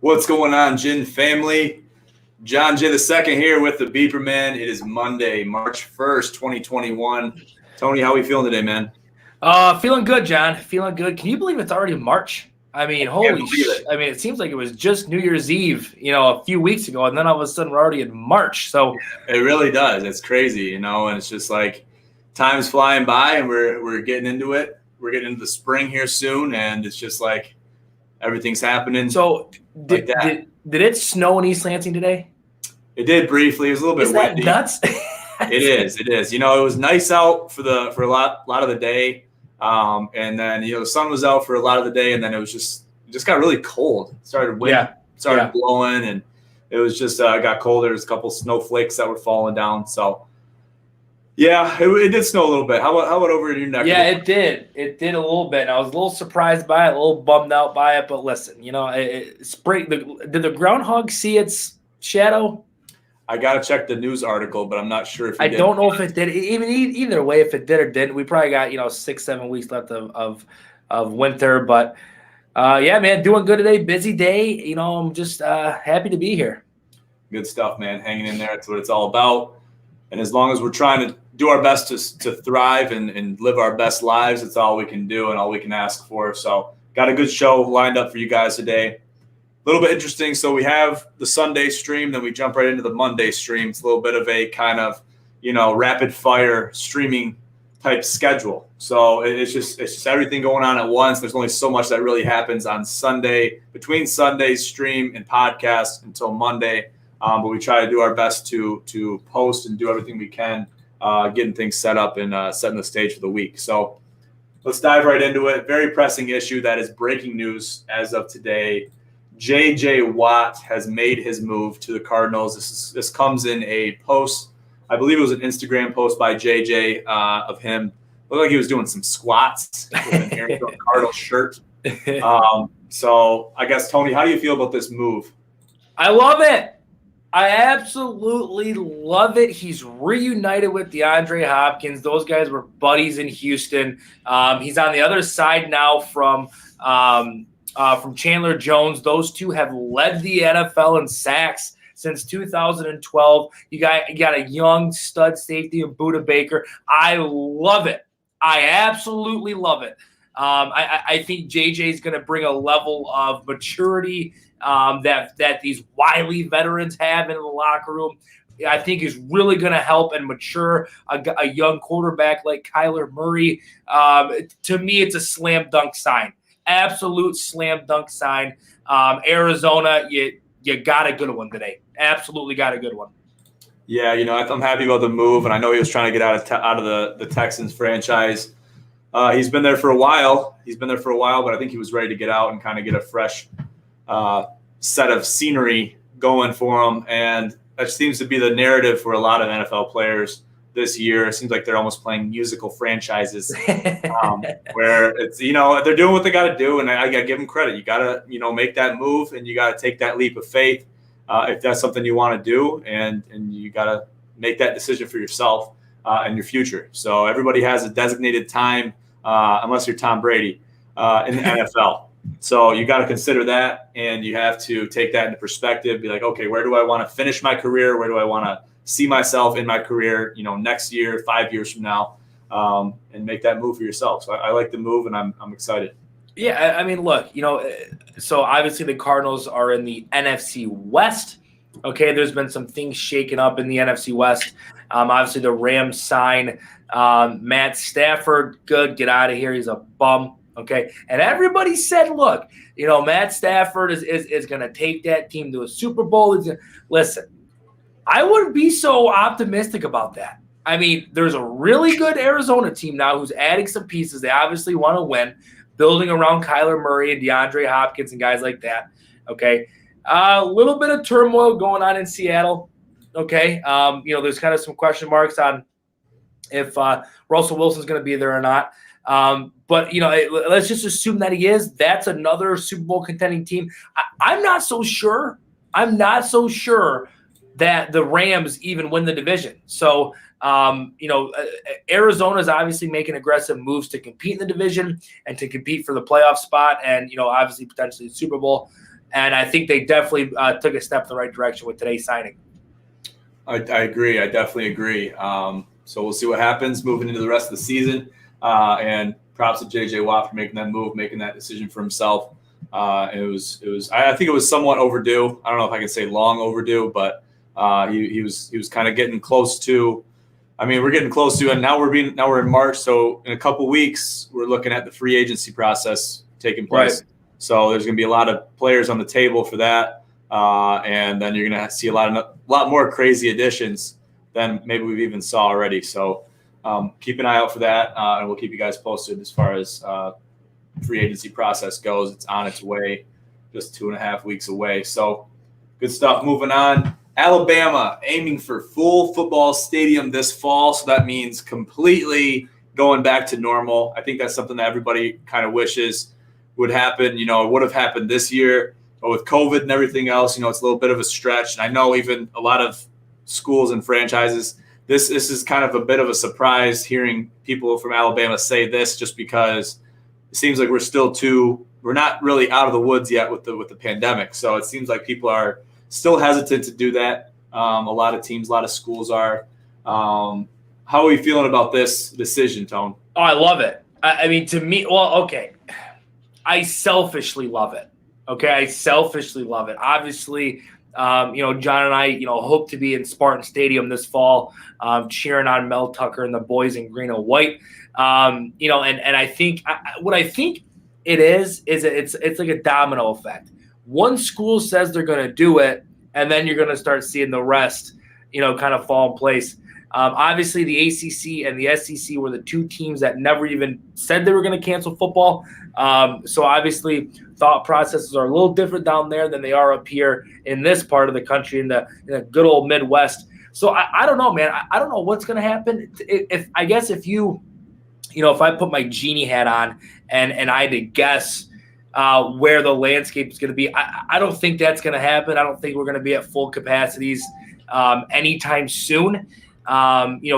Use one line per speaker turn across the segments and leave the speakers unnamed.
What's going on, Jin family? John J. the second here with the Beeper Man. It is Monday, March 1st, 2021. Tony, how are we feeling today, man?
Feeling good, John. Feeling good. Can you believe it's already March? I mean,
Can't believe it.
I mean, it seems like it was just New Year's Eve, a few weeks ago, and then all of a sudden we're already in March. So
It really does. It's crazy, and it's just like time's flying by and we're getting into it. We're getting into the spring here soon, and it's just like everything's happening.
so
Like
did,
that.
did it snow in East Lansing today?
It did briefly. It was a little bit
Is that
windy.
nuts?
It is. It is. It was nice out for a lot of the day, and then the sun was out for a lot of the day, and then it just got really cold. It started wind started blowing, and it was just got cold. There was a couple snowflakes that were falling down. So yeah, it did snow a little bit. How about over in your neck?
Yeah, it did. It did a little bit. And I was a little surprised by it, a little bummed out by it. But listen, spring. Did the groundhog see its shadow?
I gotta check the news article, but I'm not sure if
I don't know if it did. Even either way, if it did or didn't, we probably got 6-7 weeks left of winter. But yeah, man, doing good today. Busy day. I'm just happy to be here.
Good stuff, man. Hanging in there. That's what it's all about. And as long as we're trying to do our best to thrive and live our best lives, it's all we can do and all we can ask for. So got a good show lined up for you guys today. A little bit interesting. So we have the Sunday stream, then we jump right into the Monday stream. It's a little bit of a kind of, rapid fire streaming type schedule. So it's just everything going on at once. There's only so much that really happens on Sunday, between Sunday's stream and podcast until Monday. But we try to do our best to post and do everything we can, getting things set up and setting the stage for the week. So let's dive right into it. Very pressing issue that is breaking news as of today. J.J. Watt has made his move to the Cardinals. This comes in a post. I believe it was an Instagram post by J.J. Of him. Looked like he was doing some squats with an Arizona Cardinals shirt. So I guess, Tony, how do you feel about this move?
I love it. I absolutely love it. He's reunited with DeAndre Hopkins. Those guys were buddies in Houston. He's on the other side now from Chandler Jones. Those two have led the NFL in sacks since 2012. You got a young stud safety in Budda Baker. I love it. I absolutely love it. I think JJ is going to bring a level of maturity that these wily veterans have in the locker room. I think is really going to help and mature a young quarterback like Kyler Murray. To me, it's a slam dunk sign. Absolute slam dunk sign. Arizona, you got a good one today. Absolutely got a good one.
Yeah, I'm happy about the move, and I know he was trying to get out of the Texans franchise. He's been there for a while. But I think he was ready to get out and kind of get a fresh set of scenery going for him. And that seems to be the narrative for a lot of NFL players this year. It seems like they're almost playing musical franchises where it's, they're doing what they got to do. And I got to give them credit. You got to, make that move and you got to take that leap of faith if that's something you want to do. And you got to make that decision for yourself and your future. So everybody has a designated time, unless you're Tom Brady, in the NFL. So you got to consider that, and you have to take that into perspective. Be like, okay, where do I want to finish my career? Where do I want to see myself in my career, next year, 5 years from now, and make that move for yourself. So I like the move, and I'm excited.
Yeah, I mean, look, so obviously the Cardinals are in the NFC West. Okay, there's been some things shaken up in the NFC West. Obviously, the Rams sign Matt Stafford. Good, get out of here. He's a bum. Okay, and everybody said, look, Matt Stafford is going to take that team to a Super Bowl. Listen, I wouldn't be so optimistic about that. I mean, there's a really good Arizona team now who's adding some pieces. They obviously want to win, building around Kyler Murray and DeAndre Hopkins and guys like that. Okay, a little bit of turmoil going on in Seattle. Okay, there's kind of some question marks on if Russell Wilson's going to be there or not. But, let's just assume that he is. That's another Super Bowl contending team. I'm not so sure. That the Rams even win the division. So, Arizona is obviously making aggressive moves to compete in the division and to compete for the playoff spot and, obviously potentially the Super Bowl. And I think they definitely took a step in the right direction with today's signing.
I agree. I definitely agree. So we'll see what happens moving into the rest of the season. And props to JJ Watt for making that move, making that decision for himself. It was. I think it was somewhat overdue. I don't know if I can say long overdue, but he was kind of getting close to. I mean, we're getting close to, and now we're in March. So in a couple weeks, we're looking at the free agency process taking place. Right. So there's going to be a lot of players on the table for that. And then you're going to see a lot more crazy additions than maybe we've even saw already. So keep an eye out for that, and we'll keep you guys posted as far as free agency process goes. It's on its way, just 2.5 weeks away. So good stuff. Moving on. Alabama aiming for full football stadium this fall. So that means completely going back to normal. I think that's something that everybody kind of wishes would happen. It would have happened this year. But with COVID and everything else, it's a little bit of a stretch. And I know even a lot of schools and franchises, this is kind of a bit of a surprise hearing people from Alabama say this, just because it seems like we're not really out of the woods yet with the pandemic. So it seems like people are still hesitant to do that. A lot of teams, a lot of schools are. How are you feeling about this decision, Tone?
Oh, I love it. I mean, to me, well, okay. I selfishly love it. Okay, I selfishly love it. Obviously, John and I, hope to be in Spartan Stadium this fall, cheering on Mel Tucker and the boys in green and white. And I think what I think it is it's like a domino effect. One school says they're going to do it, and then you're going to start seeing the rest, kind of fall in place. Obviously, the ACC and the SEC were the two teams that never even said they were going to cancel football. So obviously, thought processes are a little different down there than they are up here in this part of the country, in the good old Midwest. So I don't know, man. I don't know what's going to happen. If I put my genie hat on and I had to guess where the landscape is going to be, I don't think that's going to happen. I don't think we're going to be at full capacities anytime soon.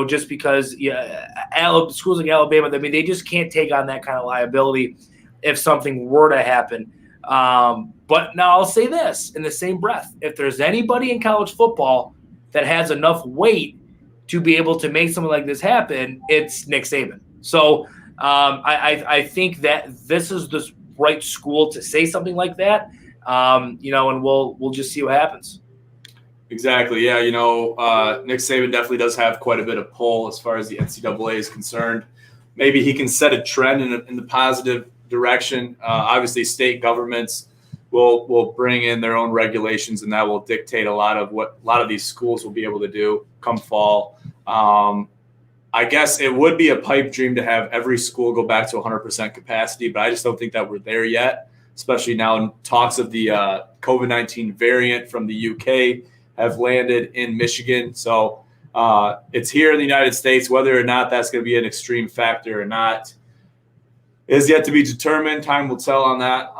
Just because schools like Alabama, I mean, they just can't take on that kind of liability if something were to happen. But now I'll say this in the same breath. If there's anybody in college football that has enough weight to be able to make something like this happen, it's Nick Saban. So I think that this is the right school to say something like that, and we'll just see what happens.
Exactly. Yeah. Nick Saban definitely does have quite a bit of pull as far as the NCAA is concerned. Maybe he can set a trend in the positive direction. Obviously, state governments will bring in their own regulations, and that will dictate a lot of what a lot of these schools will be able to do come fall. I guess it would be a pipe dream to have every school go back to 100% capacity, but I just don't think that we're there yet, especially now in talks of the COVID-19 variant from the UK have landed in Michigan. So it's here in the United States. Whether or not that's going to be an extreme factor or not is yet to be determined. Time will tell on that.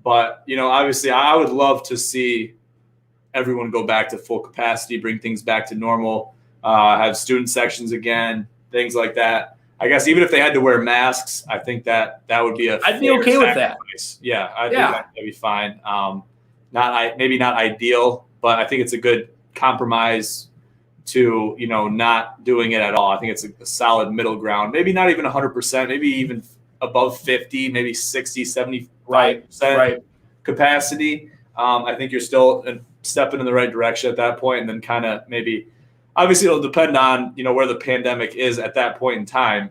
But obviously I would love to see everyone go back to full capacity, bring things back to normal, have student sections again, things like that. I guess even if they had to wear masks, I think that would be
I'd be okay with that.
Yeah, I think that'd be fine. Maybe not ideal, but I think it's a good compromise to, not doing it at all. I think it's a solid middle ground. Maybe not even 100%, maybe even above 50, maybe 60, 75% capacity. I think you're still stepping in the right direction at that point, and then kind of maybe – obviously it'll depend on, where the pandemic is at that point in time.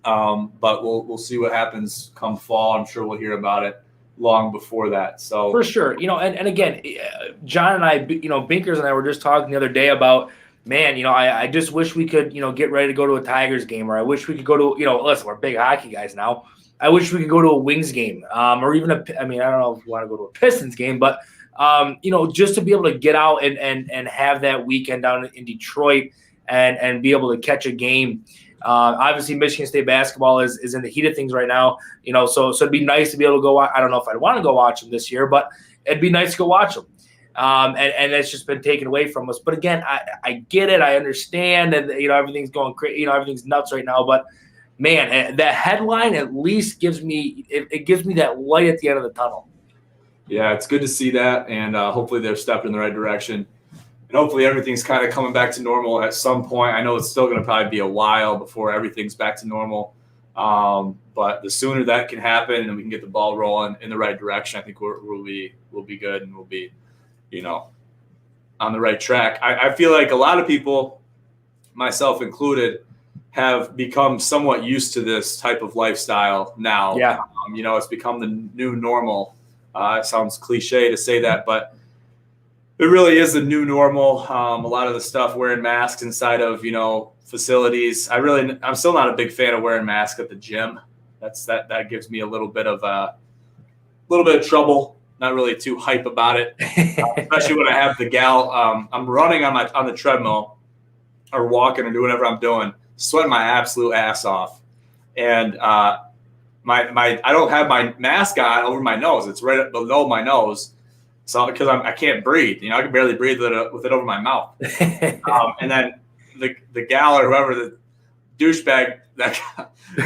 But we'll see what happens come fall. I'm sure we'll hear about it long before that. So
for sure, and again, John and I, Binkers and I were just talking the other day about, man, I just wish we could, get ready to go to a Tigers game, or I wish we could go to, listen, we're big hockey guys now. I wish we could go to a Wings game, or even I don't know if you want to go to a Pistons game, but just to be able to get out and have that weekend down in Detroit and be able to catch a game. Obviously, Michigan State basketball is in the heat of things right now, so it'd be nice to be able to go. I don't know if I'd want to go watch them this year, but it'd be nice to go watch them. And it's just been taken away from us. But again, I get it. I understand that, everything's going crazy, everything's nuts right now. But man, that headline at least gives me that light at the end of the tunnel.
Yeah, it's good to see that, and hopefully they're stepping in the right direction. And hopefully everything's kind of coming back to normal at some point. I know it's still going to probably be a while before everything's back to normal. But the sooner that can happen and we can get the ball rolling in the right direction, I think we'll be good, and we'll be, on the right track. I feel like a lot of people, myself included, have become somewhat used to this type of lifestyle now.
Yeah.
It's become the new normal. It sounds cliche to say that, but it really is the new normal. A lot of the stuff, wearing masks inside of, facilities. I'm still not a big fan of wearing masks at the gym. That gives me a little bit of trouble. Not really too hype about it, especially when I have the gal. I'm running on the treadmill or walking or doing whatever I'm doing, sweating my absolute ass off, and I don't have my mask on over my nose. It's right below my nose, so because I can't breathe. I can barely breathe with it over my mouth. And then the gal or whoever, the douchebag that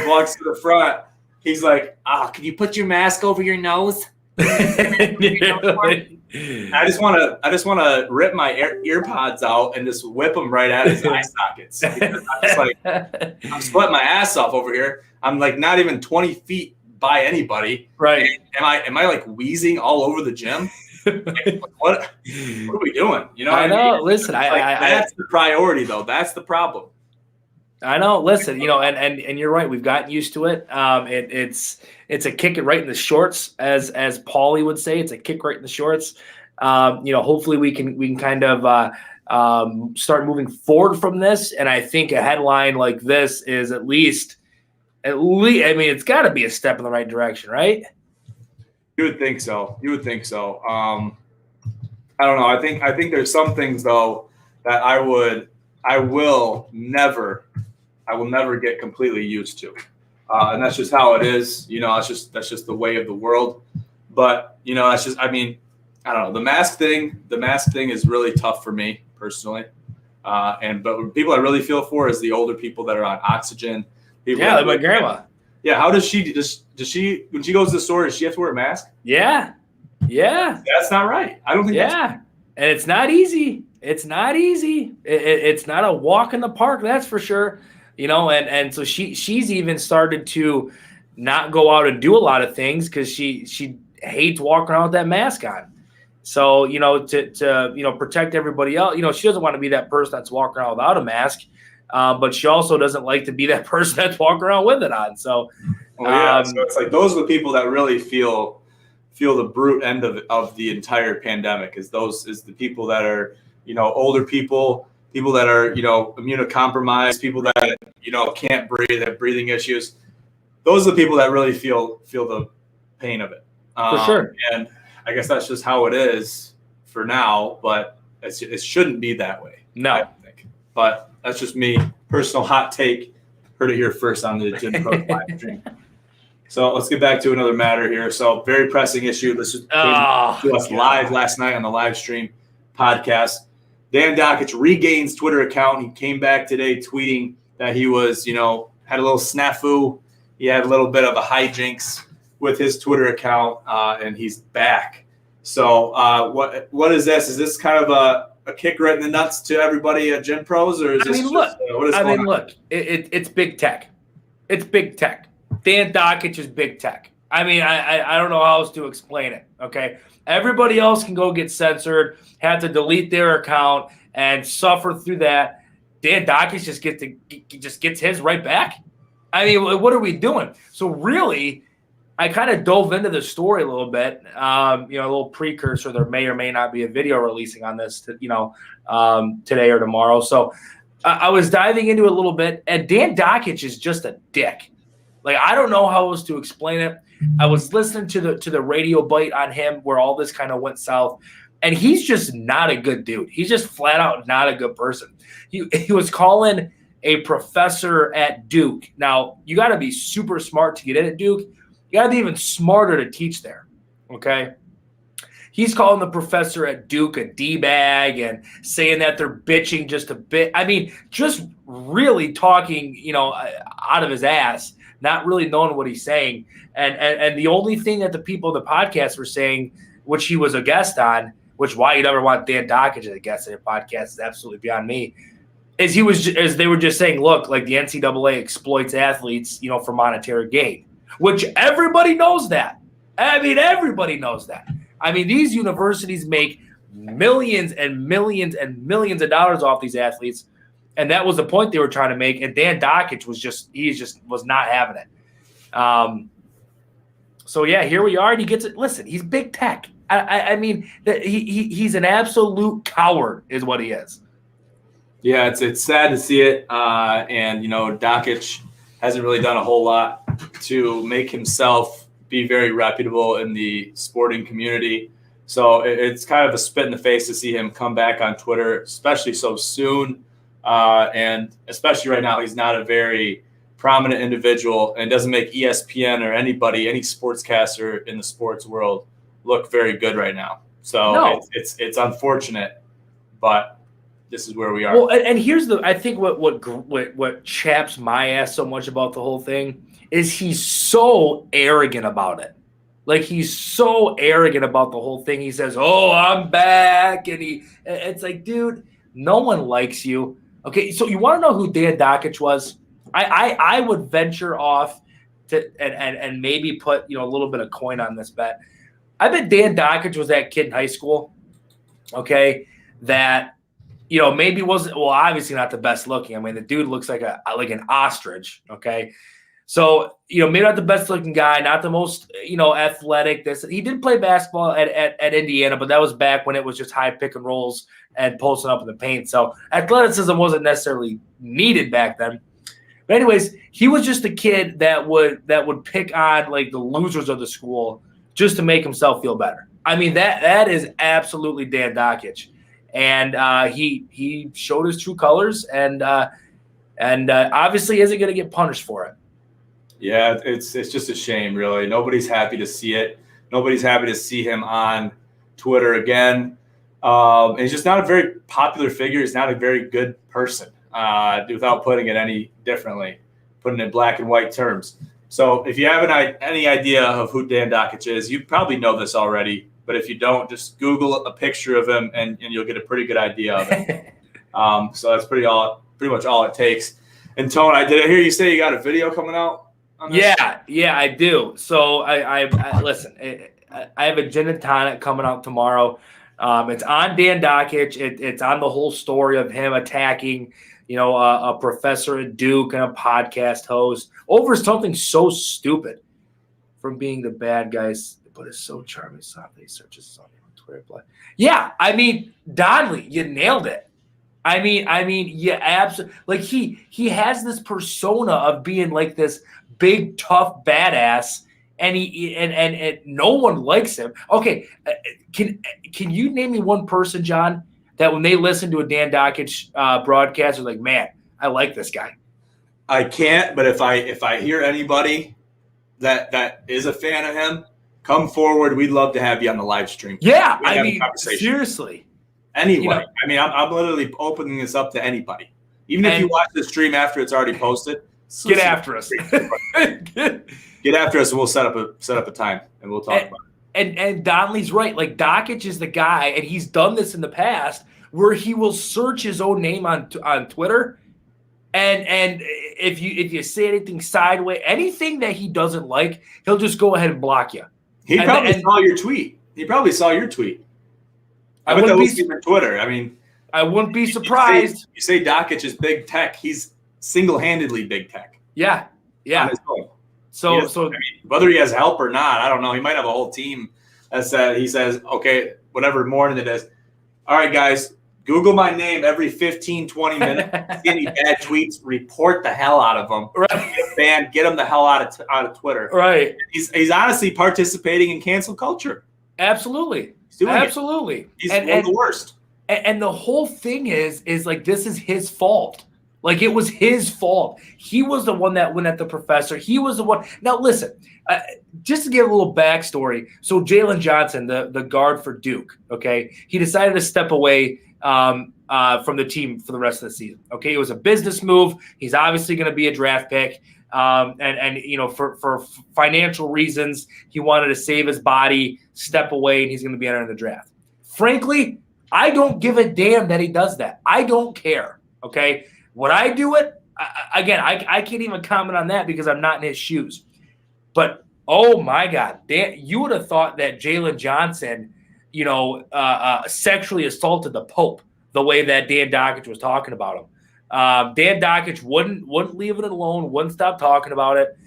walks to the front, he's like, "Can you put your mask over your nose?" I just want to rip my ear pods out and just whip them right at his eye sockets. I'm just like, I'm sweating my ass off over here. I'm like not even 20 feet by anybody.
Right?
Am I like wheezing all over the gym? Like, what are we doing?
I know. Listen,
that's the priority though. That's the problem.
I know. Listen, and you're right. We've gotten used to it. It's a kick it right in the shorts, as Paulie would say. It's a kick right in the shorts. Hopefully we can kind of start moving forward from this. And I think a headline like this is at least. I mean, it's got to be a step in the right direction, right?
You would think so. I don't know. I think there's some things though that I will never get completely used to, and that's just how it is. That's just the way of the world. But that's just. I mean, I don't know. The mask thing is really tough for me personally. But people I really feel for is the older people that are on oxygen.
Like my grandma.
Yeah, how does she does she when she goes to the store, does she have to wear a mask?
Yeah.
That's not right. I don't think.
And it's not easy. It's not easy. It's not a walk in the park, that's for sure. And so she's even started to not go out and do a lot of things because she hates walking around with that mask on. So to protect everybody else, she doesn't want to be that person that's walking around without a mask, but she also doesn't like to be that person that's walking around with it on. So,
so it's like those are the people that really feel the brute end of the entire pandemic. Is the people that are older people that are immunocompromised, people that can't breathe, have breathing issues. Those are the people that really feel the pain of it.
For sure.
And I guess that's just how it is for now, but it shouldn't be that way.
No.
I think. But that's just me, personal hot take. Heard it here first on the Gym Pros live stream. So let's get back to another matter here. So very pressing issue. This came to us live last night on the live stream podcast. Dan Dakich regains Twitter account. He came back today tweeting that he was, had a little snafu. He had a little bit of a hijinks with his Twitter account, and he's back. So what is this? Is this kind of a kick right in the nuts to everybody at Gym Pros, or is this
look, it's big tech. It's big tech. Dan Dakich is big tech. I mean, I don't know how else to explain it, okay? Everybody else can go get censored, have to delete their account, and suffer through that. Dan Dakich just gets his right back. I mean, what are we doing? So really, I kind of dove into the story a little bit. A little precursor. There may or may not be a video releasing on this, today or tomorrow. So I was diving into it a little bit, and Dan Dakich is just a dick. Like, I don't know how else to explain it. I was listening to the radio bite on him where all this kind of went south, and he's just not a good dude. He's just flat out not a good person. He was calling a professor at Duke. Now, you got to be super smart to get in at Duke. You got to be even smarter to teach there, okay? He's calling the professor at Duke a D-bag and saying that they're bitching just a bit. I mean, just really talking, out of his ass, not really knowing what he's saying. And the only thing that the people in the podcast were saying which he was a guest on, which why you'd ever want Dan Dakich as a guest on your podcast is absolutely beyond me. Is they were just saying, look, like the NCAA exploits athletes, for monetary gain, which everybody knows that. I mean, everybody knows that. I mean, these universities make millions and millions and millions of dollars off these athletes, and that was the point they were trying to make. And Dan Dakich was not having it. So yeah, here we are, and he gets it. Listen, he's big tech. I mean, he's an absolute coward, is what he is.
Yeah, it's sad to see it, and Dakich hasn't really done a whole lot to make himself be very reputable in the sporting community. So it's kind of a spit in the face to see him come back on Twitter, especially so soon, and especially right now, he's not a very prominent individual, and doesn't make ESPN or any sportscaster in the sports world look very good right now. So
No.
it's unfortunate, but this is where we are.
Well, and here's I think what chaps my ass so much about the whole thing is he's so arrogant about it. Like, he's so arrogant about the whole thing. He says, "Oh, I'm back," and it's like, dude, no one likes you. Okay, so you want to know who Dan Dakich was? I would venture off to and maybe put a little bit of coin on this bet. I bet Dan Dakich was that kid in high school, okay, that maybe wasn't, well, obviously not the best looking. I mean, the dude looks like an ostrich, okay? So, maybe not the best looking guy, not the most, athletic. He did play basketball at Indiana, but that was back when it was just high pick and rolls and posting up in the paint. So athleticism wasn't necessarily needed back then. But anyways, he was just a kid that would pick on like the losers of the school just to make himself feel better. I mean, that is absolutely Dan Dakich. And he showed his true colors, and obviously isn't going to get punished for it.
Yeah, it's just a shame, really. Nobody's happy to see it. Nobody's happy to see him on Twitter again. He's just not a very popular figure. He's not a very good person, without putting it any differently, putting it in black and white terms. So if you have any idea of who Dan Dakich is, you probably know this already. But if you don't, just Google a picture of him, and you'll get a pretty good idea of it. So that's pretty much all it takes. And Tone, I hear you say you got a video coming out on this?
Yeah, I do. So I listen. I have a gin and tonic coming out tomorrow. It's on Dan Dakich. It's on the whole story of him attacking, a professor at Duke and a podcast host over something so stupid, from being the bad guys. But it's so charming. Softly searches on Twitter. Yeah, I mean, Donnelly, you nailed it. I mean, yeah, absolutely. Like he has this persona of being like this big tough badass, and and no one likes him. Okay, can you name me one person, John, that when they listen to a Dan Dakich broadcast, are like, man, I like this guy?
I can't, but if I hear anybody that is a fan of him, come forward. We'd love to have you on the live stream.
Yeah, I mean, seriously.
Anyway, I mean, I'm literally opening this up to anybody. Even if you watch the stream after it's already posted,
get after us.
Get after us, and we'll set up a time, and we'll talk about it.
And Donnelly's right. Like, Dakich is the guy, and he's done this in the past, where he will search his own name on Twitter, and if you say anything sideways, anything that he doesn't like, he'll just go ahead and block you.
He probably saw your tweet. He probably saw your tweet. I bet that was on Twitter. I mean,
I wouldn't be surprised.
You say Dakich is big tech. He's single-handedly big tech.
Yeah. So
I mean, whether he has help or not, I don't know. He might have a whole team that he says, okay, whatever morning it is. All right, guys, Google my name every 15, 20 minutes. See any bad tweets, report the hell out of them.
Right.
Get him the hell out of Twitter.
Right.
He's honestly participating in cancel culture.
Absolutely.
Absolutely. He's one of the worst.
And the whole thing is like, this is his fault. Like, it was his fault. He was the one that went at the professor. He was the one. Now, listen, just to give a little backstory. So Jalen Johnson, the guard for Duke, okay, he decided to step away from the team for the rest of the season. Okay, it was a business move. He's obviously going to be a draft pick. And you know, for financial reasons, he wanted to save his body, step away, and he's going to be entering the draft. Frankly, I don't give a damn that he does that. I don't care. Okay, would I do it? I can't even comment on that because I'm not in his shoes. But oh my God, you would have thought that Jalen Johnson, you know, sexually assaulted the Pope the way that Dan Dakich was talking about him. Dan Dakich wouldn't leave it alone, wouldn't stop talking about it.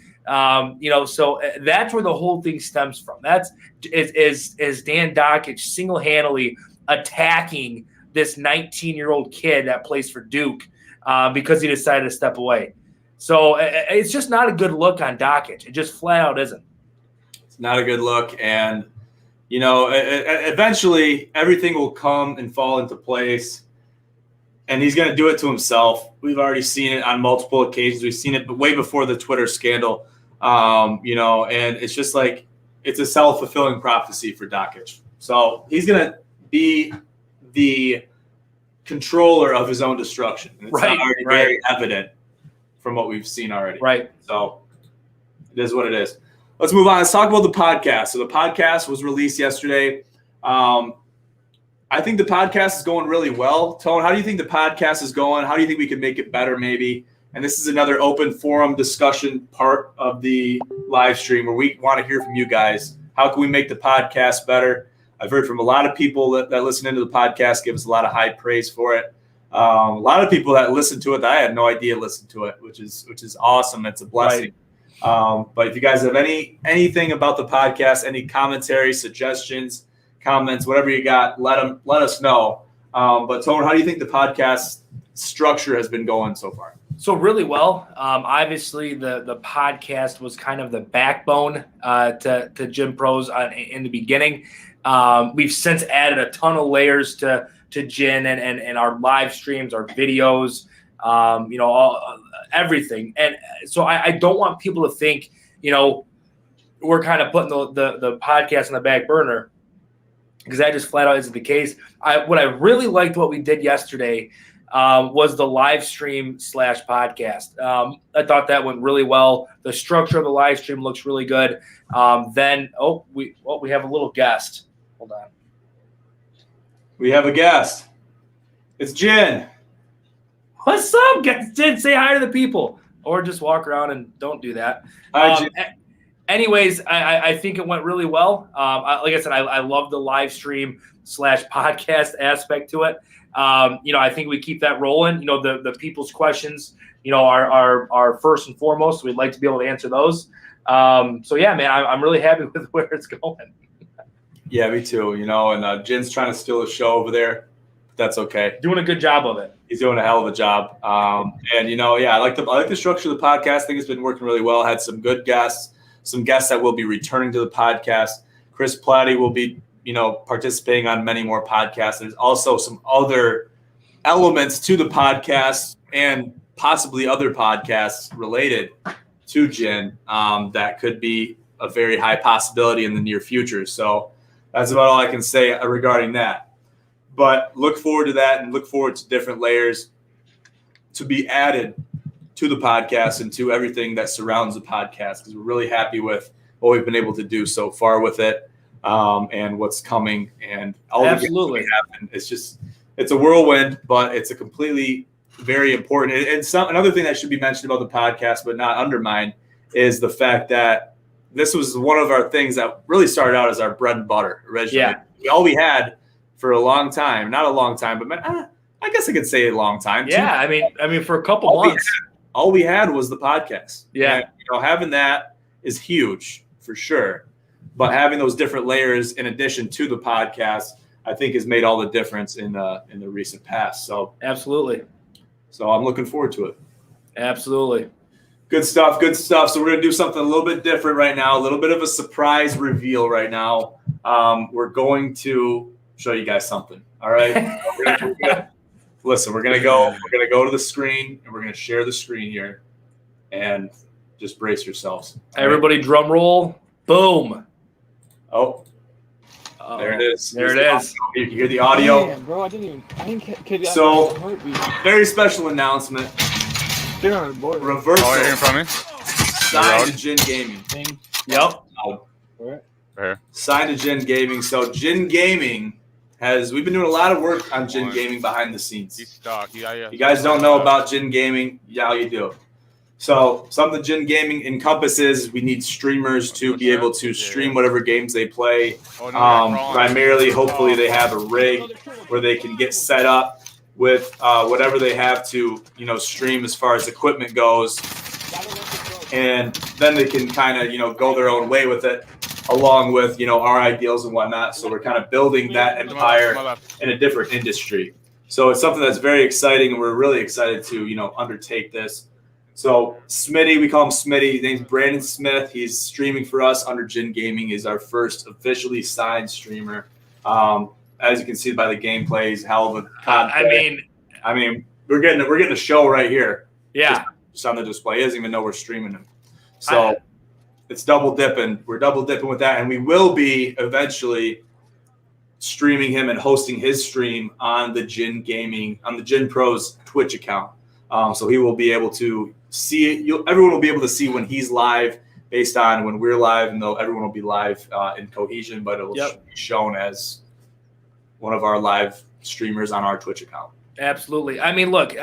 You know, so that's where the whole thing stems from. That's is Dan Dakich single-handedly attacking this 19-year-old kid that plays for Duke because he decided to step away. So it's just not a good look on Dakich. It just flat out isn't.
It's not a good look, and you know, eventually everything will come and fall into place. And he's going to do it to himself. We've already seen it on multiple occasions. We've seen it way before the Twitter scandal, you know, and it's just like it's a self-fulfilling prophecy for Dakich. So he's going to be the controller of his own destruction. And it's already very evident from what we've seen already.
Right.
So it is what it is. Let's move on. Let's talk about the podcast. So the podcast was released yesterday. I think the podcast is going really well. Tone, how do you think the podcast is going? How do you think we can make it better maybe? And this is another open forum discussion part of the live stream where we want to hear from you guys. How can we make the podcast better? I've heard from a lot of people that listen into the podcast, give us a lot of high praise for it. A lot of people that listen to it that I had no idea listened to it, which is awesome. It's a blessing. Right. But if you guys have anything about the podcast, any commentary, suggestions, comments, whatever you got, let us know. But Tone, how do you think the podcast structure has been going so far?
So really well. Obviously, the podcast was kind of the backbone to Gym Pros in the beginning. We've since added a ton of layers to Gym and our live streams, our videos, you know, everything. And so I don't want people to think, you know, we're kind of putting the podcast on the back burner, because that just flat out isn't the case. What I really liked what we did yesterday was the live stream / podcast. I thought that went really well. The structure of the live stream looks really good. We have a little guest. Hold on.
We have a guest. It's Jen.
What's up, Jen? Say hi to the people, or just walk around and don't do that.
Hi, Jen.
Anyways, I think it went really well. Like I said, I love the live stream / podcast aspect to it. You know, I think we keep that rolling. You know, the people's questions, you know, are first and foremost. We'd like to be able to answer those. So yeah, man, I'm really happy with where it's going.
Yeah, me too. You know, and Jen's trying to steal the show over there. But that's okay.
Doing a good job of it.
He's doing a hell of a job. And you know, yeah, I like the structure of the podcast. I think it's been working really well. Had some good guests. Some guests that will be returning to the podcast. Chris Platty will be, you know, participating on many more podcasts. There's also some other elements to the podcast and possibly other podcasts related to Jen that could be a very high possibility in the near future. So that's about all I can say regarding that. But look forward to that and look forward to different layers to be added to the podcast and to everything that surrounds the podcast, because we're really happy with what we've been able to do so far with it, and what's coming and all
absolutely
the happen. It's a whirlwind, but it's a completely very important. And another thing that should be mentioned about the podcast, but not undermined, is the fact that this was one of our things that really started out as our bread and butter originally.
Yeah.
All we had for a long time, not a long time, but I guess I could say a long time.
Yeah, I mean for a couple months.
All we had was the podcast.
Yeah.
And, you know, having that is huge for sure. But having those different layers in addition to the podcast, I think has made all the difference in the recent past. So
absolutely. So
I'm looking forward to it.
Absolutely.
Good stuff. Good stuff. So we're going to do something a little bit different right now, a little bit of a surprise reveal right now. We're going to show you guys something. All right. Listen, we're gonna go to the screen and we're gonna share the screen here, and just brace yourselves.
Everybody, right? Drum roll! Boom!
Oh, there it is.
There it is.
You hear the audio?
Man, bro, I didn't catch
So, very special announcement.
Get on the board.
Reversal.
Oh, you're hearing from me?
signed to Jin Gaming.
Thing.
Yep.
Signed to Jin Gaming. So Jin Gaming we've been doing a lot of work on Jin Gaming behind the scenes. You guys don't know about Jin Gaming? Yeah, you do. So something Jin Gaming encompasses, we need streamers to be able to stream whatever games they play. Primarily, hopefully they have a rig where they can get set up with whatever they have to, stream as far as equipment goes. And then they can kind of, go their own way with it, along with, our ideals and whatnot. So we're kind of building that empire in a different industry. So it's something that's very exciting, and we're really excited to, undertake this. So Smitty, we call him Smitty. His name's Brandon Smith. He's streaming for us under Jin Gaming. He's our first officially signed streamer. As you can see by the gameplay, he's a hell of a content. I mean, we're getting a show right here.
Yeah.
Just on the display. He doesn't even know we're streaming him. So it's double dipping. We're double dipping with that, and we will be eventually streaming him and hosting his stream on the Jin Gaming, on the Jin Pros Twitch account. So he will be able to see it. Everyone will be able to see when he's live based on when we're live, and everyone will be live in Cohesion, but it will be shown as one of our live streamers on our Twitch account.
Absolutely. I mean, look,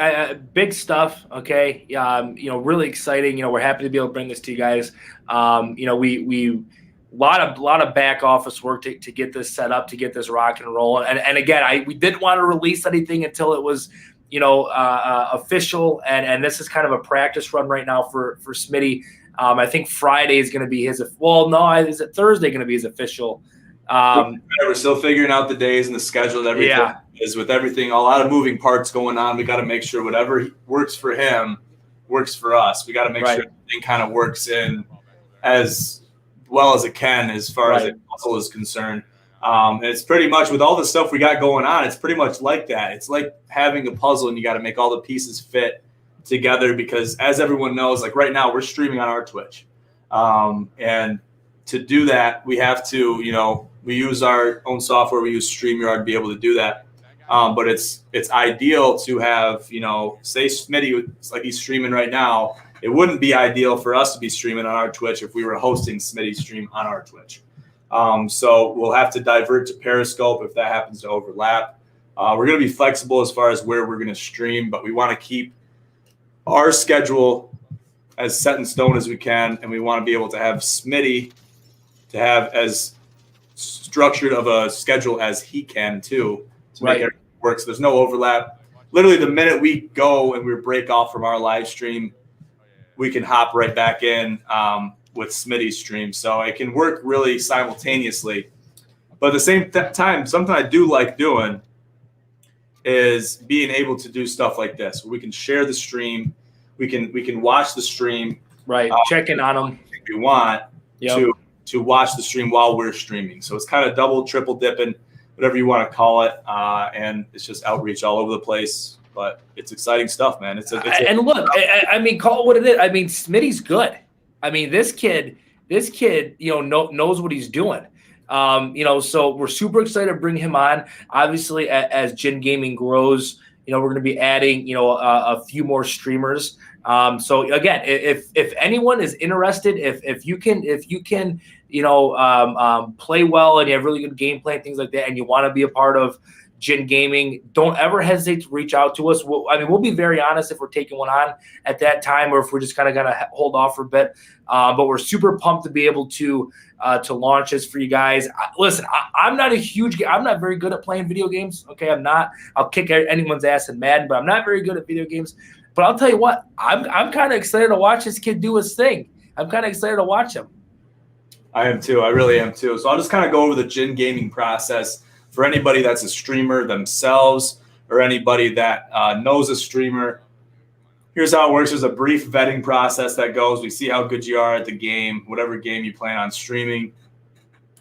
big stuff. Okay. Really exciting. We're happy to be able to bring this to you guys. We lot of back office work to get this set up, to get this rock and roll. And again, we didn't want to release anything until it was, official. And this is kind of a practice run right now for Smitty. I think Friday is going to be his. Is it Thursday going to be his official?
We're still figuring out the days and the schedule and everything.
Yeah.
Is with everything, a lot of moving parts going on. We got to make sure whatever works for him works for us. We got to make sure everything kind of works in as well as it can as far as the puzzle is concerned. And it's pretty much with all the stuff we got going on, it's pretty much like that. It's like having a puzzle and you got to make all the pieces fit together because as everyone knows, like right now we're streaming on our Twitch. And to do that, we have to, we use our own software. We use StreamYard to be able to do that. But it's ideal to have, say Smitty, like he's streaming right now. It wouldn't be ideal for us to be streaming on our Twitch if we were hosting Smitty's stream on our Twitch. So we'll have to divert to Periscope if that happens to overlap. We're going to be flexible as far as where we're going to stream, but we want to keep our schedule as set in stone as we can, and we want to be able to have Smitty to have as structured of a schedule as he can too. Make everything work. So there's no overlap. Literally, the minute we go and we break off from our live stream, we can hop right back in with Smitty's stream. So it can work really simultaneously. But at the same time, something I do like doing is being able to do stuff like this, where we can share the stream, we can watch the stream,
check in on them
if we want to watch the stream while we're streaming. So it's kind of double, triple dipping, whatever you want to call it, and it's just outreach all over the place. But it's exciting stuff, man.
And look, I mean, call it what it is. I mean, Smitty's good. I mean, this kid, knows what he's doing. So we're super excited to bring him on. Obviously, as Jin Gaming grows, we're going to be adding, a few more streamers. So again, if anyone is interested, if you can, play well and you have really good gameplay and things like that, and you want to be a part of Jin Gaming, don't ever hesitate to reach out to us. We'll be very honest if we're taking one on at that time, or if we're just kind of going to hold off for a bit. But we're super pumped to be able to launch this for you guys. Listen, I'm not very good at playing video games. Okay, I'm not. I'll kick anyone's ass in Madden, but I'm not very good at video games. But I'll tell you what, I'm kind of excited to watch this kid do his thing. I'm kind of excited to watch him.
I am too. I really am too. So I'll just kind of go over the Jin Gaming process for anybody that's a streamer themselves or anybody that knows a streamer. Here's how it works. There's a brief vetting process that goes. We see how good you are at the game, whatever game you plan on streaming.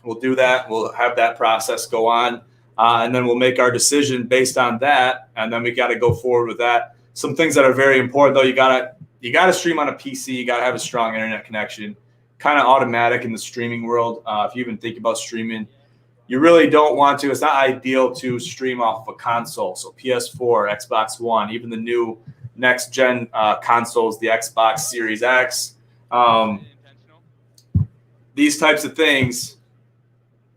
We'll do that. We'll have that process go on, and then we'll make our decision based on that, and then we got to go forward with that. Some things that are very important, though, you gotta stream on a PC. You gotta have a strong internet connection. Kind of automatic in the streaming world. If you even think about streaming, you really don't want to. It's not ideal to stream off of a console. So PS4, Xbox One, even the new next gen consoles, the Xbox Series X, These types of things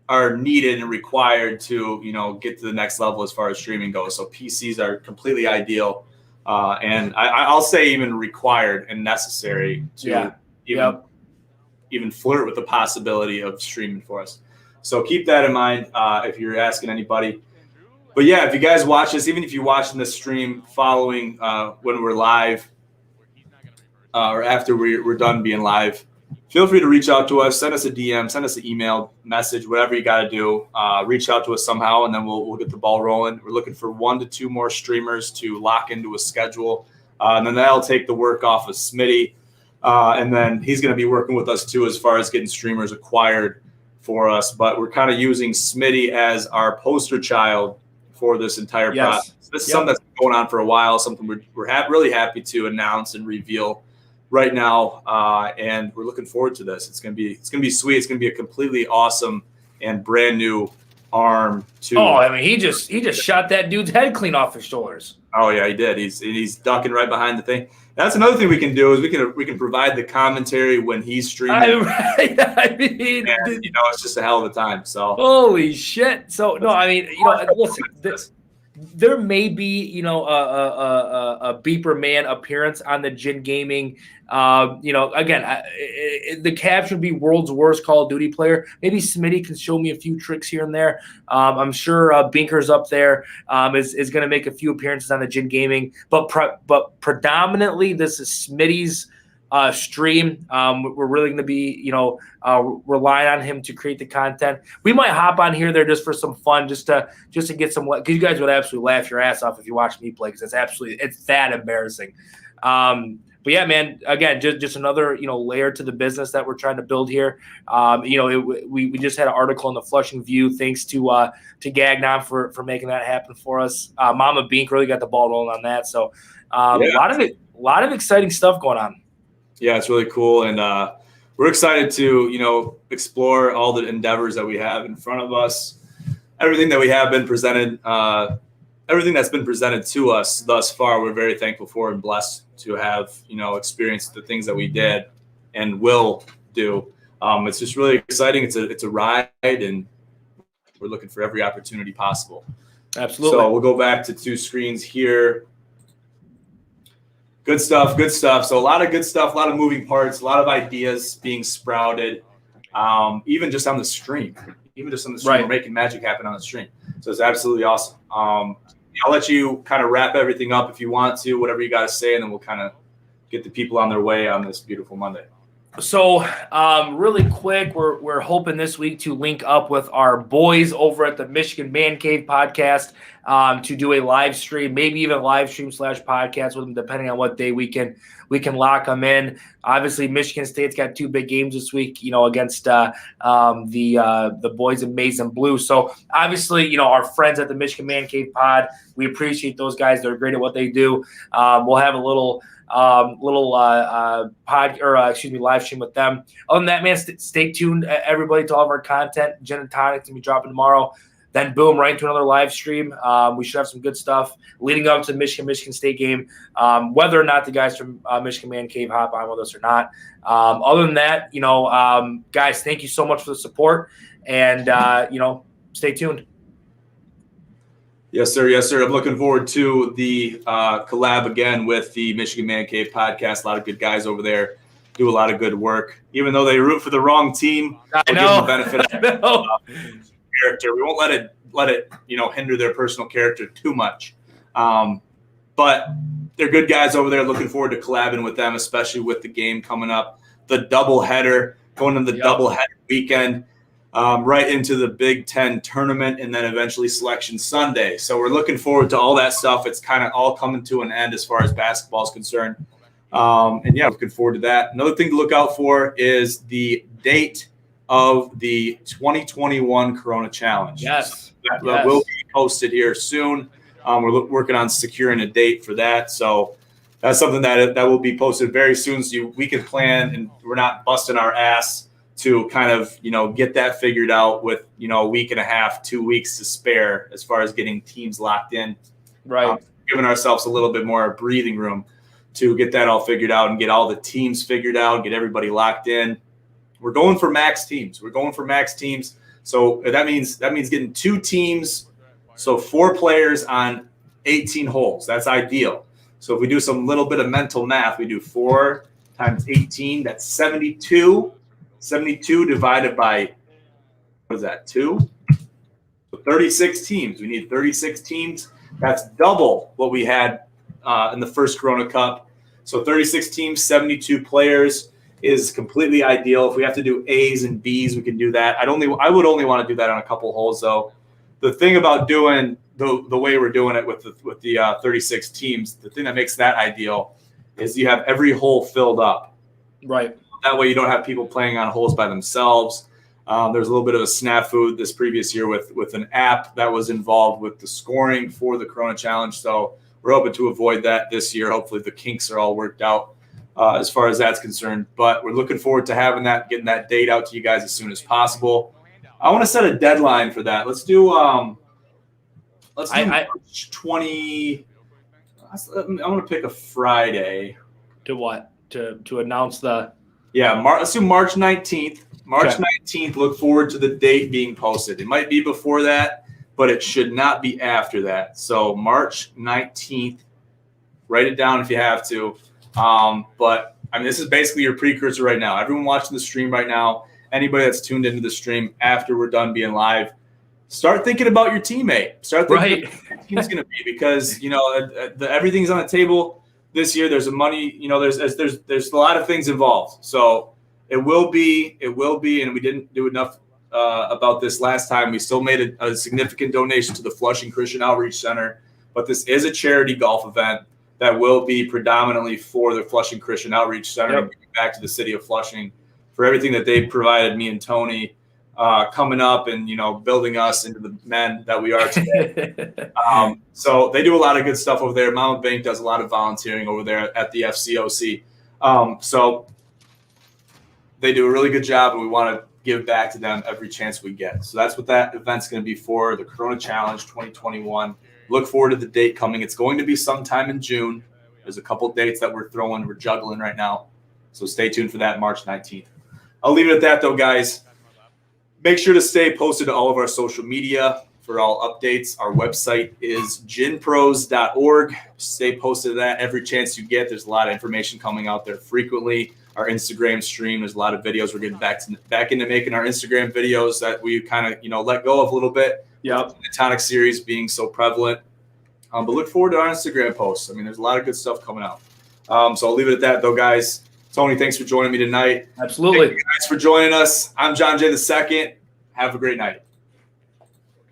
are needed and required to, get to the next level as far as streaming goes. So PCs are completely ideal. And I'll say even required and necessary to even flirt with the possibility of streaming for us. So keep that in mind if you're asking anybody. But yeah, if you guys watch this, even if you're watching this stream following when we're live or after we're done being live, feel free to reach out to us, send us a DM, send us an email, message, whatever you got to do. Reach out to us somehow, and then we'll get the ball rolling. We're looking for 1 to 2 more streamers to lock into a schedule. And then that'll take the work off of Smitty. And then he's going to be working with us too as far as getting streamers acquired for us. But we're kind of using Smitty as our poster child for this entire process. This is something that's been going on for a while, something we're really happy to announce and reveal right now, and we're looking forward to this. It's gonna be sweet. It's gonna be a completely awesome and brand new arm to.
Oh, I mean, he just shot that dude's head clean off his shoulders.
Oh yeah, he did. He's ducking right behind the thing. That's another thing we can do is we can provide the commentary when he's streaming.
I mean,
and, it's just a hell of a time. So
holy shit. So no, I mean, listen. There may be, a Beeper Man appearance on the Gin Gaming. Again, the caption would be world's worst Call of Duty player. Maybe Smitty can show me a few tricks here and there. I'm sure Binker's up there is going to make a few appearances on the Gin Gaming. But predominantly, this is Smitty's stream. We're really going to be, relying on him to create the content. We might hop on here there just for some fun, just to get some. Because you guys would absolutely laugh your ass off if you watch me play. Because it's that embarrassing. But yeah, man. Again, just another layer to the business that we're trying to build here. We just had an article in the Flushing View, thanks to Gagnon for making that happen for us. Mama Bink really got the ball rolling on that. So a lot of exciting stuff going on.
Yeah, it's really cool, and we're excited to explore all the endeavors that we have in front of us. Everything that we have been presented, everything that's been presented to us thus far, we're very thankful for and blessed to have experienced the things that we did and will do. It's just really exciting. It's a ride, and we're looking for every opportunity possible.
Absolutely.
So we'll go back to 2 screens here. Good stuff. So a lot of good stuff, a lot of moving parts, a lot of ideas being sprouted, even just on the stream.
Right.
We're making magic happen on the stream. So it's absolutely awesome. I'll let you kind of wrap everything up if you want to, whatever you got to say, and then we'll kind of get the people on their way on this beautiful Monday.
So really quick, we're hoping this week to link up with our boys over at the Michigan Man Cave podcast to do a live stream, maybe even live stream / podcast with them, depending on what day we can lock them in. Obviously, Michigan State's got 2 big games this week, against the boys in Maize and Blue. So obviously, our friends at the Michigan Man Cave pod, we appreciate those guys. They're great at what they do. We'll have a little live stream with them. Other than that, man, stay tuned, everybody, to all of our content. Gin and Tonic to be dropping tomorrow. Then boom, right into another live stream. We should have some good stuff leading up to the Michigan State game. Whether or not the guys from Michigan Man Cave hop on with us or not. Other than that, guys, thank you so much for the support, and stay tuned.
Yes, sir. I'm looking forward to the collab again with the Michigan Man Cave podcast. A lot of good guys over there do a lot of good work. Even though they root for the wrong team, we'll give them the benefit of character. We won't let it hinder their personal character too much. But they're good guys over there. Looking forward to collabing with them, especially with the game coming up, the doubleheader, going into the doubleheader weekend. Right into the Big Ten tournament, and then eventually Selection Sunday. So we're looking forward to all that stuff. It's kind of all coming to an end as far as basketball is concerned. Looking forward to that. Another thing to look out for is the date of the 2021 Corona Challenge.
Yes.
So that will be posted here soon. We're working on securing a date for that. So that's something that will be posted very soon, so we can plan and we're not busting our ass to kind of, get that figured out with, a week and a half, 2 weeks to spare as far as getting teams locked in.
Right.
Giving ourselves a little bit more breathing room to get that all figured out and get all the teams figured out, get everybody locked in. We're going for max teams. So that means getting 2 teams, so 4 players on 18 holes. That's ideal. So if we do some little bit of mental math, we do 4 times 18, that's 72. 72 divided by, what is that, 2? So 36 teams. We need 36 teams. That's double what we had in the first Corona Cup. So 36 teams, 72 players is completely ideal. If we have to do A's and B's, we can do that. I would only want to do that on a couple holes, though. The thing about doing the way we're doing it with the 36 teams, the thing that makes that ideal is you have every hole filled up.
Right.
That way you don't have people playing on holes by themselves. There's a little bit of a snafu this previous year with an app that was involved with the scoring for the Corona Challenge. So we're hoping to avoid that this year. Hopefully the kinks are all worked out as far as that's concerned. But we're looking forward to having that, getting that date out to you guys as soon as possible. I want to set a deadline for that. Let's do March 20. I'm going to pick a Friday.
To what? To announce the.
Yeah, let's do March 19th. March 19th, look forward to the date being posted. It might be before that, but it should not be after that. So March 19th, write it down if you have to. But, I mean, this is basically your precursor right now. Everyone watching the stream right now, anybody that's tuned into the stream after we're done being live, start thinking about your teammate. Start thinking about who your team's going to be because, everything's on the table this year. There's there's a lot of things involved. So it will be, and we didn't do enough about this last time. We still made a significant donation to the Flushing Christian Outreach Center, but this is a charity golf event that will be predominantly for the Flushing Christian Outreach Center and giving back to the city of Flushing for everything that they provided me and Tony coming up and, building us into the men that we are today. So they do a lot of good stuff over there. Mount Bank does a lot of volunteering over there at the FCOC. So they do a really good job, and we want to give back to them every chance we get. So that's what that event's going to be for, the Corona Challenge 2021. Look forward to the date coming. It's going to be sometime in June. There's a couple dates that we're juggling right now. So stay tuned for that, March 19th. I'll leave it at that, though, guys. Make sure to stay posted to all of our social media for all updates. Our website is ginpros.org. Stay posted to that every chance you get. There's a lot of information coming out there frequently. Our Instagram stream, there's a lot of videos. We're getting back into making our Instagram videos that we kind of, let go of a little bit.
Yep.
The Tonic series being so prevalent. But look forward to our Instagram posts. I mean, there's a lot of good stuff coming out. So I'll leave it at that, though, guys. Tony, thanks for joining me tonight.
Absolutely.
Thank you guys for joining us. I'm John Jay II. Have a great night.